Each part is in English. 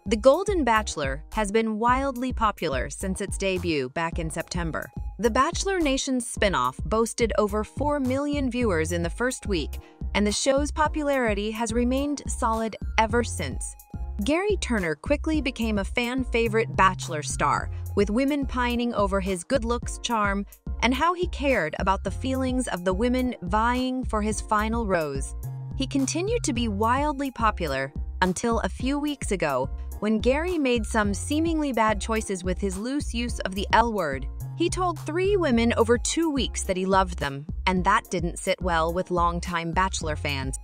The Golden Bachelor has been wildly popular since its debut back in September. The Bachelor Nation's spin-off boasted over 4 million viewers in the first week, and the show's popularity has remained solid ever since. Gerry Turner quickly became a fan-favorite Bachelor star, with women pining over his good looks, charm, and how he cared about the feelings of the women vying for his final rose. He continued to be wildly popular until a few weeks ago, when Gerry made some seemingly bad choices with his loose use of the L word. He told 3 women over 2 weeks that he loved them, and that didn't sit well with longtime Bachelor fans.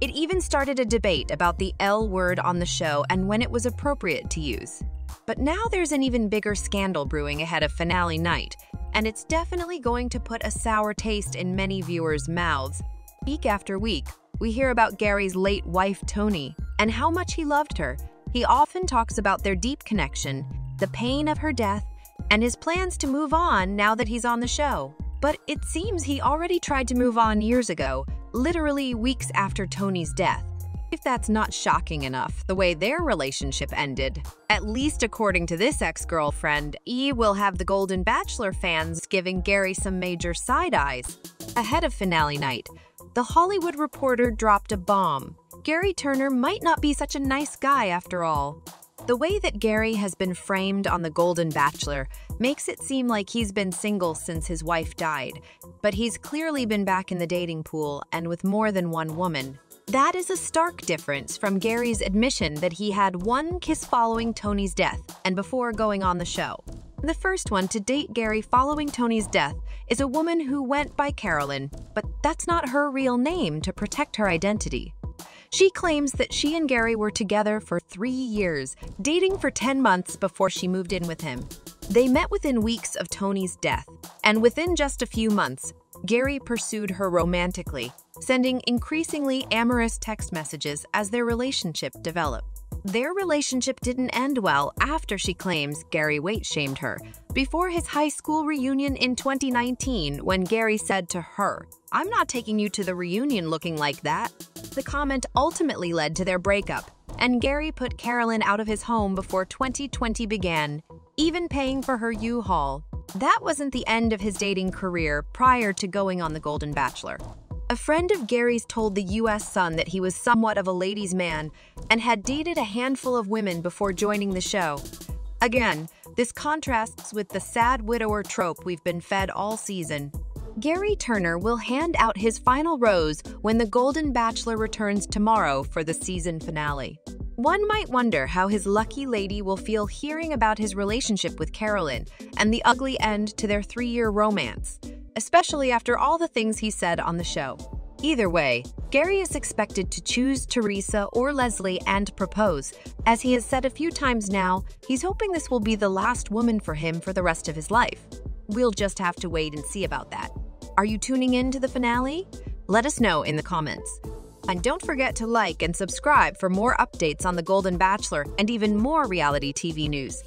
It even started a debate about the L word on the show and when it was appropriate to use. But now there's an even bigger scandal brewing ahead of finale night, and it's definitely going to put a sour taste in many viewers' mouths. Week after week, we hear about Gerry's late wife, Toni, and how much he loved her. He often talks about their deep connection, the pain of her death, and his plans to move on now that he's on the show. But it seems he already tried to move on years ago, literally weeks after Toni's death. If that's not shocking enough, the way their relationship ended, at least according to this ex-girlfriend, will have the Golden Bachelor fans giving Gerry some major side eyes. Ahead of finale night, The Hollywood Reporter dropped a bomb. Gerry Turner might not be such a nice guy after all. The way that Gerry has been framed on The Golden Bachelor makes it seem like he's been single since his wife died, but he's clearly been back in the dating pool and with more than one woman. That is a stark difference from Gerry's admission that he had one kiss following Toni's death and before going on the show. The first one to date Gerry following Toni's death is a woman who went by Carolyn, but that's not her real name to protect her identity. She claims that she and Gerry were together for 3 years, dating for 10 months before she moved in with him. They met within weeks of Toni's death, and within just a few months, Gerry pursued her romantically, sending increasingly amorous text messages as their relationship developed. Their relationship didn't end well after she claims Gerry weight-shamed her, before his high school reunion in 2019 when Gerry said to her, "I'm not taking you to the reunion looking like that." The comment ultimately led to their breakup, and Gerry put Carolyn out of his home before 2020 began, even paying for her U-Haul. That wasn't the end of his dating career prior to going on The Golden Bachelor. A friend of Gerry's told the U.S. Sun that he was somewhat of a ladies' man and had dated a handful of women before joining the show. Again, this contrasts with the sad widower trope we've been fed all season. Gerry Turner will hand out his final rose when The Golden Bachelor returns tomorrow for the season finale. One might wonder how his lucky lady will feel hearing about his relationship with Carolyn and the ugly end to their 3-year romance, especially after all the things he said on the show. Either way, Gerry is expected to choose Theresa or Leslie and propose. As he has said a few times now, he's hoping this will be the last woman for him for the rest of his life. We'll just have to wait and see about that. Are you tuning in to the finale? Let us know in the comments. And don't forget to like and subscribe for more updates on The Golden Bachelor and even more reality TV news.